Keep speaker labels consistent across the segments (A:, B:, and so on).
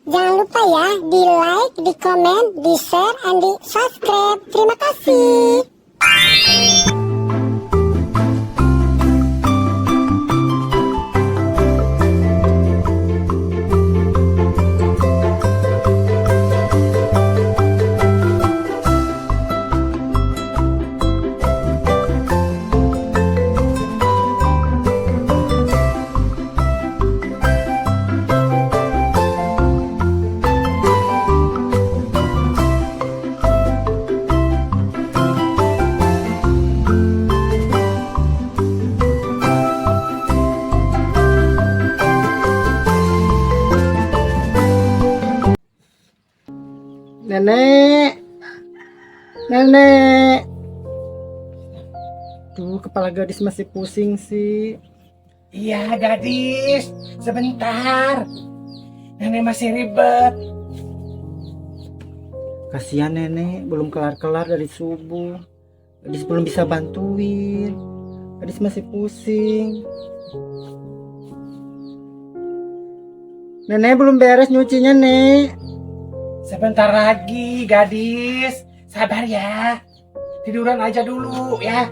A: Jangan lupa ya, di like, di komen, di share, and di subscribe. Terima kasih.
B: Nenek, nenek. Tuh, kepala gadis masih pusing sih.
C: Iya gadis, sebentar. Nenek masih ribet.
B: Kasihan nenek, belum kelar-kelar dari subuh. Gadis belum bisa bantuin. Gadis masih pusing. Nenek belum beres nyucinya, Nek.
C: Sebentar lagi gadis. Sabar ya. Tiduran aja dulu ya.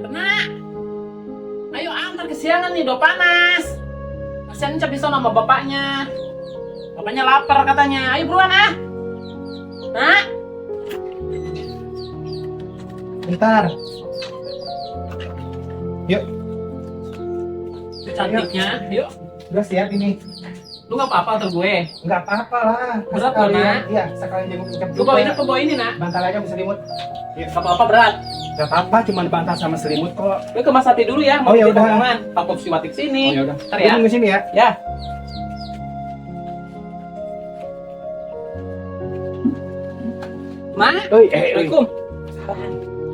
D: Nak, ayo antar kesiangan nih, udah panas. Kasihan Cep bisa sama bapaknya. Bapaknya lapar katanya. Ayo buruan ah. Nak,
C: Bentar. Yuk,
D: cantiknya. Yuk,
C: udah siap ini.
D: lu nggak apa-apa antar gue.
C: Nggak apa-apa lah.
D: Berat loh, Nak.
C: Iya, sekalian jenguk Cep
D: Lu bawa ini apa bawa ini, Nak?
C: Bantal aja sama selimut.
D: Gak apa-apa berat.
C: Nggak apa-apa, cuma bantal sama selimut kok.
D: Lu ke Mas Hati dulu ya.
C: Oh, ya
D: titip
C: udah.
D: omongan. Takut si Watik sini.
C: Oh ya udah.
D: Ntar ya.
C: Tunggu sini ya.
D: Ya. Ma,
C: Oi,
D: Assalamualaikum.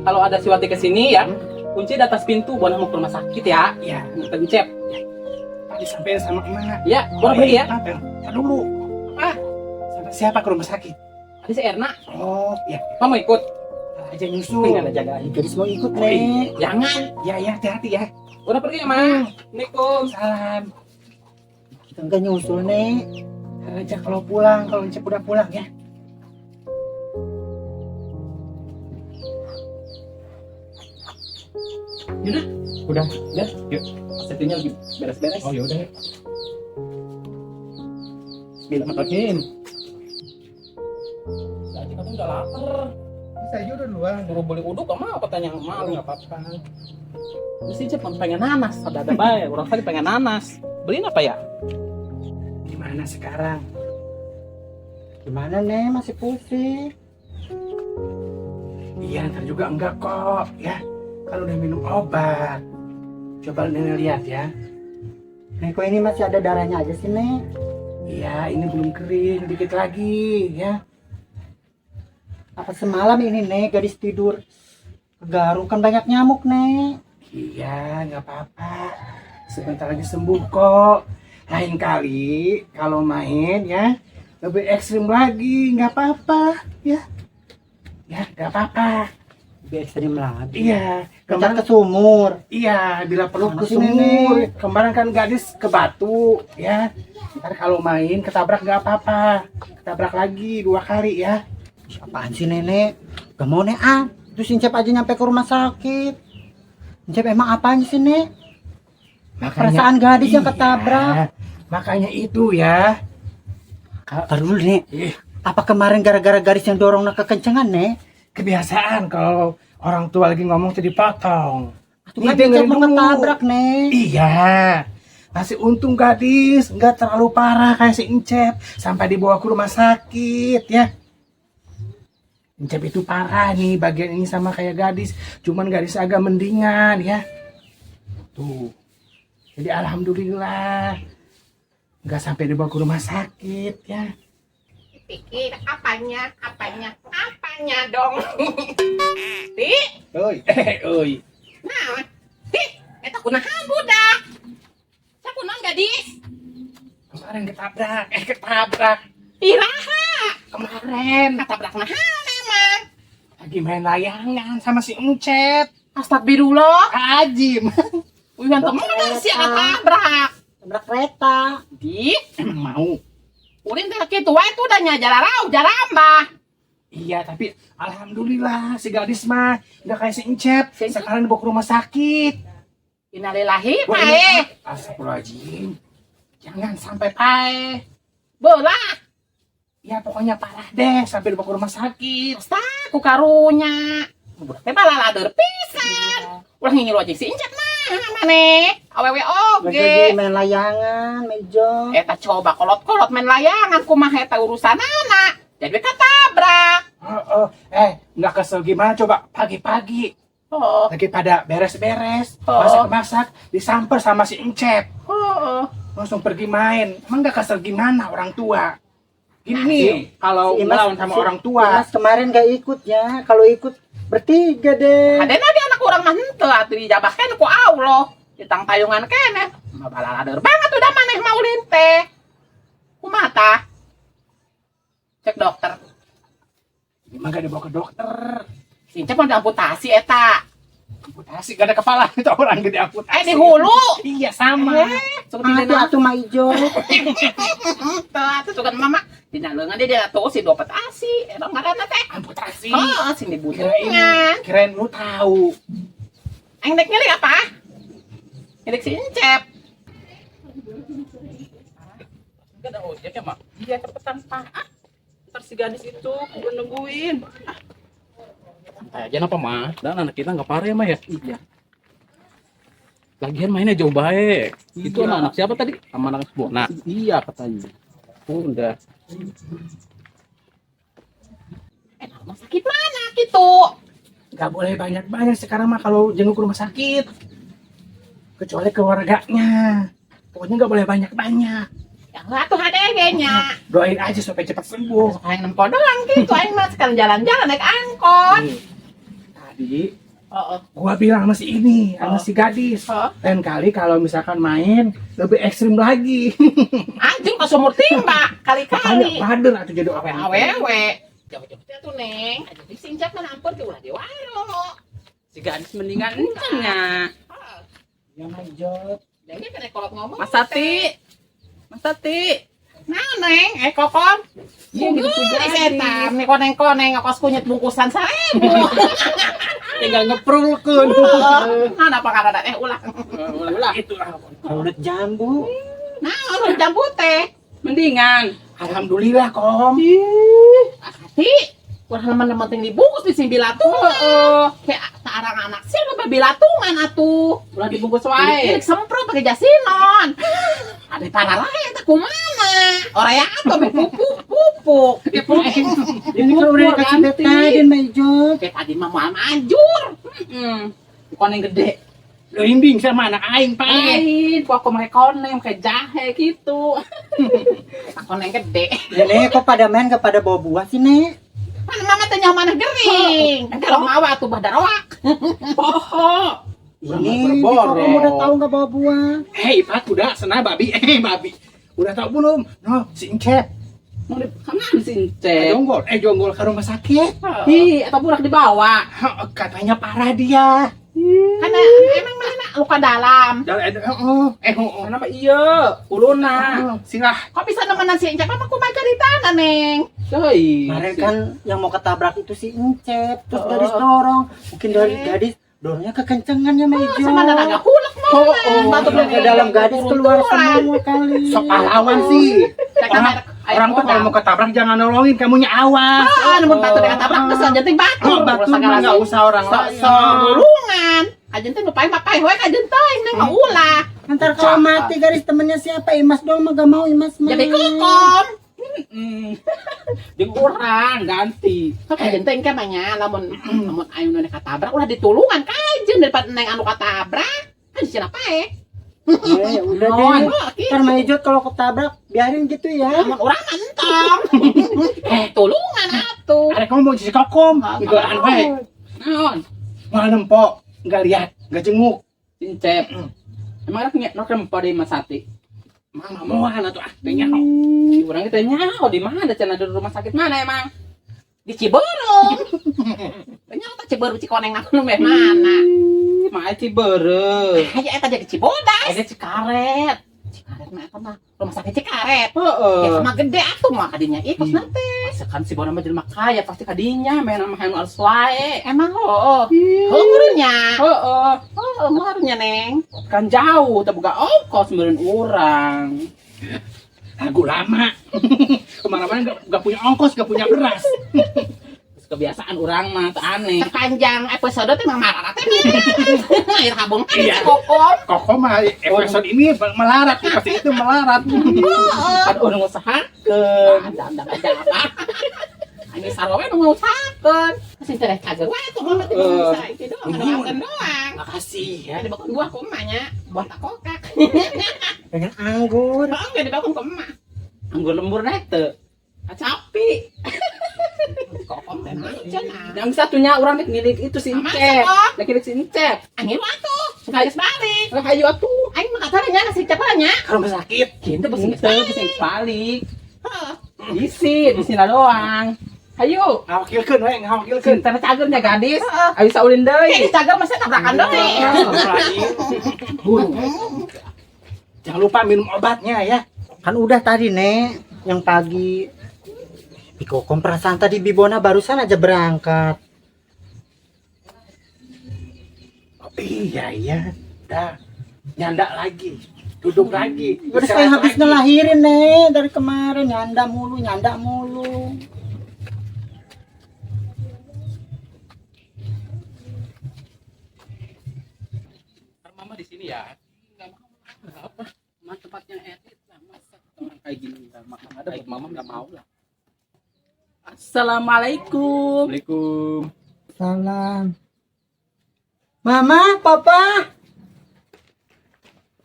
D: Kalau ada si Wati kesini ya, kunci di atas pintu buat mau ke rumah sakit ya.
C: Iya,
D: Minta dicep.
C: tadi sampai sama emak.
D: Ya, gua pergi ya.
C: Tar dulu.
D: Ah,
C: Sampai siapa ke rumah sakit?
D: ada si Erna.
C: Oh, ya.
D: Kamu ikut?
C: Ntar aja nyusul.
D: Enggak ada jagain.
B: Gadis mau ikut,
C: Oh,
B: Nek.
C: iya.
D: Jangan.
C: Ya, ya, hati-hati ya.
D: Udah pergi ya, Ma. Assalamualaikum.
C: Salam.
B: Kita enggak nyusul, Nek.
C: Ntar aja kalau pulang, kalau Cep udah pulang ya.
D: Yaudah,
C: Udah.
D: ya.
C: Yuk.
D: Setinya lagi beres-beres.
C: Oh, ya udah.
D: Bismillahirrahmanirrahim. Tadi katanya udah lapar.
C: Bisa aja udah duluan.
D: Suruh beli uduk sama katanya malu.
C: Nggak apa-apa.
D: Terus si Cep pengen nanas. Ada baik. Orang tadi pengen nanas. Beliin apa ya?
C: Gimana sekarang?
B: Gimana, Nek? Masih pusing.
C: Iya, ntar juga enggak kok, ya. Kalau udah minum obat. Coba Nenek lihat ya.
B: Nek, kok ini masih ada darahnya aja sih, Nek?
C: Iya, ini belum kering, dikit lagi, ya.
B: Apa semalam ini, Nek, gadis tidur kegaruk kan banyak nyamuk, Nek.
C: Iya, nggak apa-apa. Sebentar lagi sembuh kok. Lain kali kalau main ya lebih ekstrim lagi, nggak apa-apa, ya. Ya, nggak apa-apa.
B: Lebih ekstrim lagi.
C: Iya,
B: Loncat
C: kemarin
B: ke sumur.
C: iya, bila perlu
B: Mana
C: ke
B: sih,
C: sumur.
B: Nenek?
C: Kemarin kan gadis ke batu, ya. Ntar kalau main ketabrak nggak apa-apa. Ketabrak lagi 2 kali ya.
B: Apaan sih, Nenek? Gak mau, Nek, ah. Terus Incep aja nyampe ke rumah sakit. Incep emang apaan sih, Nek? Perasaan gadis yang ketabrak.
C: Makanya itu ya.
B: Ntar dulu, Nek.
C: Ih,
B: Apa kemarin gara-gara gadis yang dorongnya kekencengan, Nek?
C: kebiasaan kalau orang tua lagi ngomong tuh dipotong.
B: Tuh kan
C: Dengerin
B: Incep mau
C: dulu.
B: ketabrak, Nek.
C: Iya. Masih untung gadis nggak terlalu parah kayak si Incep sampai dibawa ke rumah sakit ya. Incep itu parah nih bagian ini sama kayak gadis, cuman gadis agak mendingan ya. Tuh. Jadi alhamdulillah nggak sampai dibawa ke rumah sakit ya.
D: Pikir apanya dong. Ti,
C: Oi, oi.
D: nah, ti, eta kunahan budak. Sa kunahan gadis.
C: Kemarin ketabrak.
D: Iraha,
C: Kemarin
D: ketabrak nahan emang.
C: lagi main layangan sama si Encep.
D: Astagfirullah.
C: Ajim.
D: Wih, ganteng mana sih ketabrak.
B: Tabrak kereta.
D: Di,
C: Emang mau.
D: ulin teh kitu wae tuh udah nya jalarau, jarambah.
C: Iya, tapi alhamdulillah si gadis mah nggak kayak si Incep. Sekarang dibawa ke rumah sakit.
D: Innalillahi
C: Wah,
D: pae.
C: ini- Astagfirullahaladzim. Jangan sampai pae.
D: Belah.
C: Ya pokoknya parah deh sampai dibawa ke rumah sakit.
D: Pasta ku karunya. Budak teh balalader pisan. Ulah ngingilu aja si Incep mah maneh. Awewe
B: Jadi
D: oge.
B: main layangan, mejo.
D: Eta coba kolot-kolot main layangan kumaha eta urusanana. Jadi katabrak.
C: Nggak kesel gimana coba pagi-pagi.
D: Oh,
C: Lagi pada beres-beres,
D: Oh.
C: masak-masak, disamper sama si Incep.
D: oh.
C: Langsung pergi main. Emang nggak kesel gimana orang tua? Gini nih, kalau
B: Si Imas-
C: ngelawan sama
B: si
C: orang tua.
B: Imas kemarin gak ikut ya. Kalau ikut bertiga deh.
D: Adena dia anak urang mah henteu atuh dijabahkeun ku Allah. Ditang tayungan keneh. Mah balalader banget udah maneh maulin teh. Kumaha tah? Cek dokter.
C: Emang gak dibawa ke dokter.
D: Sincep mah diamputasi eta.
C: Amputasi, gak ada kepala itu orang gede amputasi.
D: Di hulu.
C: Iya sama.
D: Sok
B: Atuh mah ijo.
D: teu atuh sugan mama. Dina leungeun dia atuh si dopet asi. Eta ngaranna teh.
C: Amputasi.
D: Oh, sini buntungan.
C: Kirain lu tahu.
D: Aing dek nyeri apa? Nyeri si Incep. Gak ada ojek ya, Mak? Iya, cepetan, Pak. Ntar si gadis itu gue nungguin.
E: Santai aja apa mah? Dan anak kita nggak parah ya mah ya? Iya. Lagian mainnya jauh baik. Itu
D: Iya.
E: anak siapa tadi? Sama anak Bona. Iya katanya. Oh, udah.
D: Rumah sakit mana gitu?
C: Gak boleh banyak-banyak sekarang mah kalau jenguk ke rumah sakit. Kecuali keluarganya. Pokoknya gak boleh banyak-banyak.
D: Ya enggak tuh HDG-nya.
C: Doain aja supaya cepat sembuh.
D: Aing nempo doang gitu, aing mah sekarang jalan-jalan naik angkot.
C: Tadi
D: Oh,
C: gua bilang sama si ini, sama si gadis.
D: oh.
C: Lain kali kalau misalkan main lebih ekstrim lagi.
D: Anjing ke sumur timba,
C: Makanya
D: kali-kali.
C: bader atau jadi apa?
D: Awewe. Jauh-jauh teh tuh, Neng. Aja disingcap mana ampun ulah di warung.
E: Si gadis mendingan encengnya.
C: Ya majot.
D: Dan dia kena kolot ngomong.
E: Mas Tati. Mas Tati.
D: Nah, Neng, kokon.
E: Iya, gitu
D: Ini
E: gadis.
D: setan, nih koneng-koneng ngokos kunyit bungkusan 1000.
E: Tinggal ngeprulkeun.
D: Nah, apa kada ulah.
E: Ulah.
C: Itulah.
B: Udah jambu.
D: Nah, urut jambu teh.
E: Mendingan.
C: Alhamdulillah kom.
D: Hati, kurang teman-teman tinggi dibungkus di sini bilatungan. Kayak seorang anak sih lebih bilatungan atuh.
E: Ulah dibungkus
D: Ini
E: wae.
D: semprot pakai jasinon. Ada parah lain tak kumana. Orang yang atau pupuk.
B: Ini kalau udah dikasih betadin mejo.
D: Kayak tadi mah mau manjur.
E: Bukan yang gede.
C: Linding sama anak aing pak.
E: Lain, aku pakai koneng, pakai jahe gitu.
D: Takon yang gede.
B: Nenek kok pada main gak pada bawa buah sih nek?
D: Mana mama tanya mana gering. Kalau mau atuh badarawak.
E: Poho.
B: Ini kamu udah tahu gak bawa buah?
C: Hei pak udah senang babi. Babi. Udah tahu belum? No si Incep.
E: Mau di kanan sih,
C: Jonggol ke rumah sakit.
E: Hi, eta budak dibawa.
C: Katanya parah dia.
D: Karena emang mana luka dalam.
E: Kenapa iya? Uluna.
C: Silah.
D: Kok bisa nemenan si Encep apa kumaha ceritana, Neng?
E: Cuy.
B: Kemarin kan yang mau ketabrak itu si Incep. Terus gadis dorong. Mungkin dari gadis dorongnya kekencengan ya mejo.
D: Sama anak hulek mau. Batu
B: Ke dalam gadis keluar semua kali.
C: Sok pahlawan sih. Orang tuh kalau mau ketabrak jangan nolongin, kamunya awas.
D: Ah, namun batu dengan tabrak geus janting batu.
C: Batu mah nggak usah orang lain.
D: Solungan. Ajen teh nu pae we ajen teh neng mah ulah.
B: Ntar kalau mati garis temennya siapa? Imas doang mah gak mau Imas mah.
D: Jadi kokom.
E: Jeung urang ganti.
D: Ajen teh engke mah nya lamun ayeuna nu katabrak ulah ditulungan ka ajen daripada neng anu katabrak. Kan cenah pae.
B: Ya udah deh. Ntar Maijot kalau ketabrak biarin gitu ya.
D: Lamun urang mah entong. Tulungan atuh.
C: Ada kamu mau jadi kokom, gegaan baik.
E: Naon?
C: Malah nempok, nggak lihat, nggak jenguk.
E: Incep. Emang nak rempa di Mas Sati.
C: Mama mau atau artinya?
E: Urang kita nyaho di mana cenah di rumah sakit mana emang?
D: Di Ciberem. Ternyata Cibaru Cikoneng apa nu mana?
E: Mah Cibereu.
D: Ayo eta jadi Cibodas.
E: Ada Cikaret.
D: Cikaret mah eta mah rumah sakit Cikaret.
E: Heeh.
D: Ya mah gede atuh mah kadinya ikut nanti.
E: Kan si Bona mah jelema kaya pasti kadinya main sama anu alus wae.
D: Emang oh. Umurnya.
E: Heeh.
D: Oh, umurnya Neng.
E: Kan jauh teu boga ongkos meureun urang.
C: Lagu lama. Kemana-mana nggak punya ongkos, nggak punya beras.
E: Terus kebiasaan urang mah teu aneh.
D: Sepanjang episode teh mah marah teh. Air kabung
C: Iya.
D: kokop.
C: Koko mah episode ini melarat, pasti itu melarat.
E: Kan urang ngusahakeun.
D: Ada apa? Ini sarwa nu ngeusahakeun. Kasih teh kagak wae tuh mah teh bisa itu doang ngadakan doang.
C: Makasih ya.
D: Di bakun buah kumanya buah takokak.
B: Pengen anggur.
D: Enggak di bakun kumah.
E: Anggur lembur naik teu.
D: Kacapi. Kokop teh mah cenah.
E: Yang satunya orang milik itu si
D: Sama
E: Incep.
D: siapa?
E: Lagi si Incep.
D: Angin atuh. Sekaligus balik.
E: Lah hayu atuh.
D: Aing mah katanya nasi cepanya.
C: Kalau nggak sakit,
E: Kita
D: Bisa
E: bisa balik.
D: Heeh.
E: Isi di sini doang. Hayu.
C: ngawakilkeun we, ngawakilkeun.
E: Cinta cagernya gadis.
D: Heeh.
E: Ayo saulin
D: Kayak
E: deui.
D: dicagar masih tabrakan deui.
C: Buru. Jangan lupa minum obatnya ya.
B: Kan udah tadi, Nek, yang pagi. Ikokom perasaan tadi Bibona barusan aja berangkat.
C: Oh, iya. Dah. Nyanda lagi. Duduk lagi.
B: Udah
C: Istirahat
B: kayak habis
C: lagi.
B: ngelahirin, Nek, dari kemarin nyanda mulu.
E: Mama di sini ya. Enggak mau apa? Mah tempatnya edit lah masa orang kayak gini enggak makan ada buat mama enggak mau lah. Assalamualaikum. Waalaikumsalam.
B: Salam. Mama, Papa.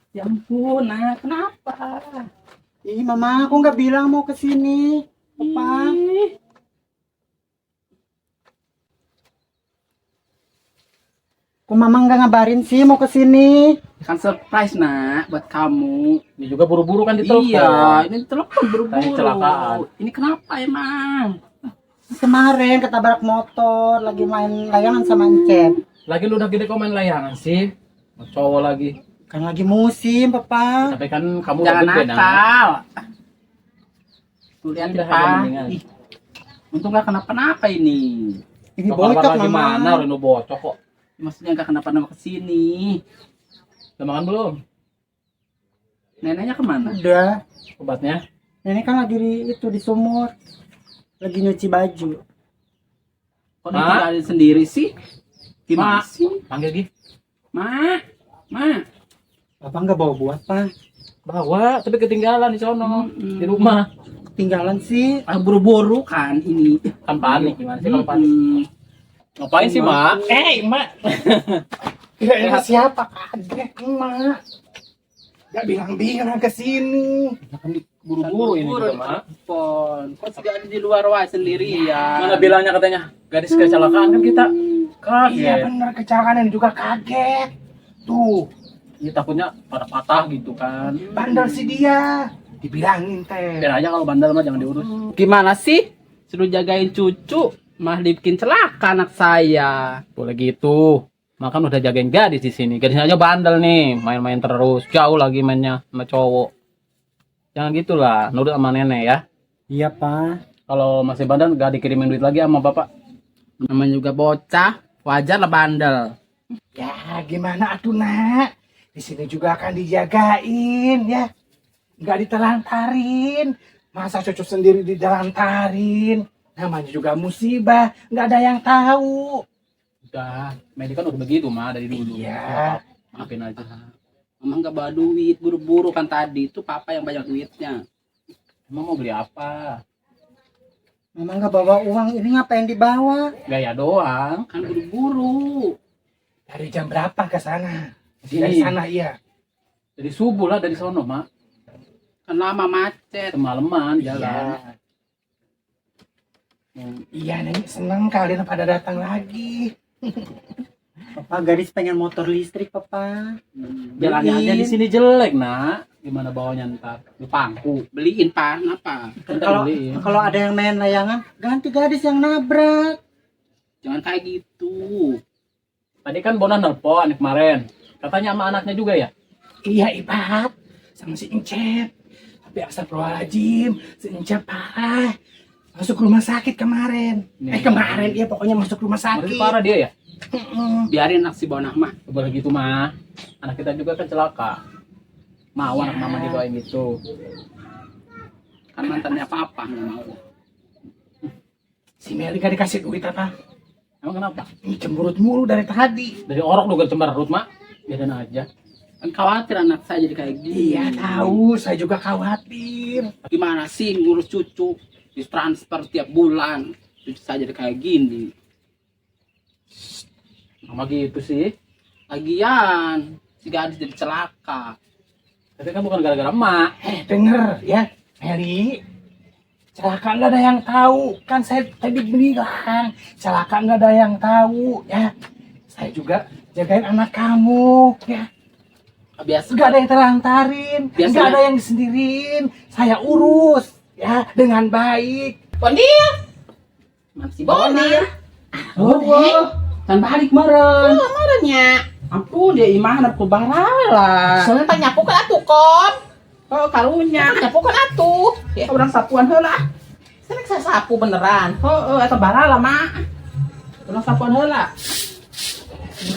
E: Ya ampun, nah kenapa?
B: Ih, Mama, aku nggak bilang mau ke sini. Papa.
E: Ih,
B: Kok Mama nggak ngabarin sih mau ke sini?
E: kan surprise nak buat kamu.
F: Ini juga buru-buru kan ditelepon.
E: Iya, ini telepon
F: Tadi
E: buru-buru.
F: kecelakaan.
E: Ini kenapa emang?
B: Kemarin ketabrak motor, lagi main layangan sama Encep.
F: Lagi lu udah gede kok main layangan sih. Mau cowok lagi.
B: Kan lagi musim, Papa.
F: Tapi kan kamu
E: Jangan
F: udah gede nah.
E: nakal. Tuh lihat
F: Udah,
E: ya, Pak.
F: mendingan.
E: Ih, untung gak kenapa-napa ini.
B: Ini
F: Kabar
B: bocok,
F: lagi
B: Mama.
F: mana? Reno bocok kok.
E: Maksudnya gak kenapa-napa kesini.
F: Udah makan belum?
E: Neneknya kemana?
B: Udah.
F: Obatnya?
B: Nenek kan lagi di sumur. Lagi nyuci baju.
E: Kok
F: Ma?
E: ditinggalin sendiri sih? Gimana
F: Ma.
E: sih?
F: Panggil Gi.
E: Ma,
B: Papa nggak bawa buat, Pak.
F: Bawa, tapi ketinggalan di sono. Di rumah.
B: Tinggalan sih.
E: buru-buru kan ini.
F: Kan panik gimana sih kalau panik?
E: Hmm.
F: Ngapain sih, Mak?
C: Mak. Kira siapa kaget, Mak. Gak bilang-bilang ke sini.
F: Kan buru-buru ini juga, Mak.
E: Pon, kok sih ada di luar wae sendirian.
F: Mana bilangnya katanya gadis kecelakaan kan kita
C: Iya
F: kaget.
C: bener, kecelakaan dan juga kaget. Tuh,
F: Iya takutnya pada patah gitu kan.
C: bandel si dia. Dibilangin teh.
F: Biar aja kalau bandel mah jangan diurus.
E: Gimana sih? Suruh jagain cucu, malah dibikin celaka anak saya.
F: Boleh gitu. Makan udah jagain gadis di sini. Gadisnya aja bandel nih, main-main terus. Jauh lagi mainnya sama cowok. Jangan gitulah, nurut sama nenek ya.
B: Iya, Pak.
F: Kalau masih bandel gak dikirimin duit lagi sama bapak.
E: Namanya juga bocah, wajar lah bandel.
C: Ya gimana atuh nak? Di sini juga akan dijagain ya. Nggak ditelantarin. Masa cucu sendiri ditelantarin? Namanya juga musibah. Nggak ada yang tahu.
F: Udah, Medi kan udah begitu mah dari dulu.
C: Iya.
F: Maafin aja.
E: Mama nggak bawa duit, buru-buru kan tadi. Itu papa yang banyak duitnya.
F: Emang mau beli apa?
B: Mama nggak bawa uang, ini ngapain dibawa?
F: Gaya doang.
E: Kan buru-buru.
C: Dari jam berapa ke sana?
F: Sini.
C: Dari sana iya.
F: Dari subuh lah dari sono, Mak.
E: Kan lama macet.
F: Kemalaman
C: Iya.
F: jalan.
C: Iya, Nenek senang kalian pada datang lagi.
B: Papa gadis pengen motor listrik, Papa.
E: Jalannya
F: Jalannya aja di sini jelek, Nak. Gimana bawanya ntar? Di pangku.
E: Beliin pak, kenapa?
B: Kan kalau
F: beliin.
B: kalau ada yang main layangan, ganti gadis yang nabrak.
E: Jangan kayak gitu.
F: Tadi kan Bona nelpon kemarin. Katanya sama anaknya juga ya?
C: Iya Ipat, sama si Encep. Tapi astagfirullahaladzim, si Encep parah. Masuk rumah sakit kemarin. Kemarin dia pokoknya masuk rumah
F: Masih
C: sakit.
F: parah dia ya?
E: Biarin anak si Bonah mah.
F: Boleh gitu mah. Anak kita juga kan celaka. Mau anak mama didoain gitu.
E: Kan mantannya papa nggak mau.
C: Si Meli gak dikasih duit apa?
F: Emang kenapa?
C: Ini cemberut mulu dari tadi.
F: Dari orok juga cemberut mak. Biarin aja.
E: Kan khawatir anak saya jadi kayak gini.
C: Iya tahu, saya juga khawatir.
E: Gimana sih ngurus cucu? Ditransfer tiap bulan. Cucu saya jadi kayak gini.
F: Mama gitu sih.
E: Lagian si gadis jadi celaka.
F: Tapi kan bukan gara-gara emak.
C: Denger ya, Meli. Celaka nggak ada yang tahu. Kan saya tadi bilang, celaka nggak ada yang tahu ya. Saya juga jagain anak kamu ya.
E: Biasa
C: Nggak ada yang telantarin,
E: Biasa.
C: nggak ada yang disendiriin. Saya urus ya dengan baik.
D: Bondir.
E: masih
D: Bondir.
E: Oh, kan balik meren.
D: Marahnya.
E: Ampun dia imah hadap ke barala.
D: Soalnya tak nyapu kan atuh kon.
E: Oh karunya.
D: Nyapu kan atuh. Ya,
E: Orang sapuan heula.
D: saya sapu beneran.
E: Oh, eta barala mah. Orang sapuan heula.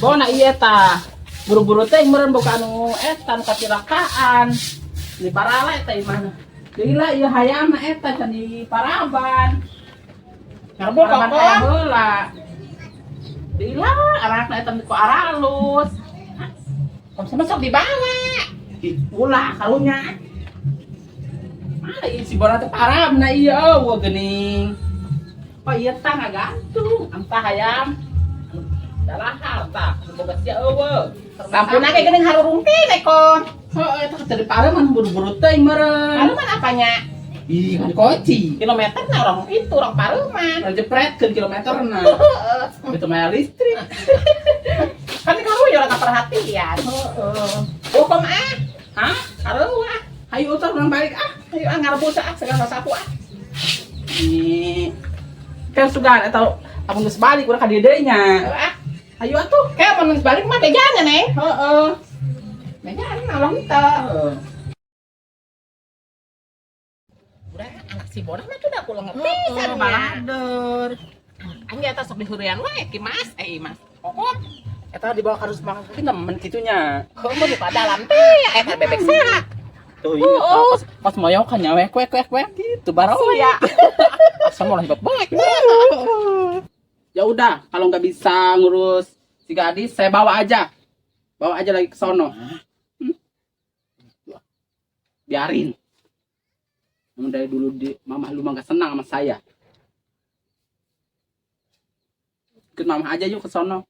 E: Bona iya ta. Buru-buru teh meren boga anu eta nu kacelakaan. Di barala eta imah. Gila ieu hayam eta can di Paraban.
D: Ngarbul
E: Paraban
D: kok.
E: aya heula. Gila anakna eta ku aralus.
D: Kamu sama sok dibawa.
E: Ulah karunya. Mana ieu si Bona teh parabna ieu eueuh geuning. Oh iya tah ngagantung. Antah hayam. Dalah harta, boga sia eueuh.
D: Lampuna kayak gini harurung teh kon.
E: Heuh eta teh di Paraban buru-buru teh meureun.
D: Lalu kan apanya?
E: Ih, kan koci.
D: Kilometer nah orang itu orang Pareman.
E: Jepretkeun kilometerna. Itu mah listrik.
D: Kan kamu ya orang perhatian.
E: Heeh.
D: Hukum ah.
E: Hah?
D: Aduh ah.
E: Hayu utar urang balik ah.
D: Ayo ah ngarebut ah segala sapu ah.
E: Ini kan sugan atau abang geus balik urang ka dieu deui nya.
D: Ah.
E: Hayu atuh.
D: Kayak mau balik mah bejanya neng.
E: Heeh.
D: Bejanya nolong teu.
E: Heeh.
D: Udah anak si bodoh mah sudah pulang ngerti
E: Heeh, balader.
D: Angge atas sok dihurian wae ki Mas. Mas. Kokok.
E: Eta dibawa ka rusma kita men kitunya.
D: Kamu di dalam teh eta bebek sehat.
E: Tuh inget pas moyok kan nyawe kuek gitu barowe.
D: Sia.
E: Asal mau hebat banget. Ya udah, kalau nggak bisa ngurus si gadis, saya bawa aja. Bawa aja lagi ke sono. Biarin. Emang dari dulu mama lu mah nggak senang sama saya. Ikut mama aja yuk ke sono.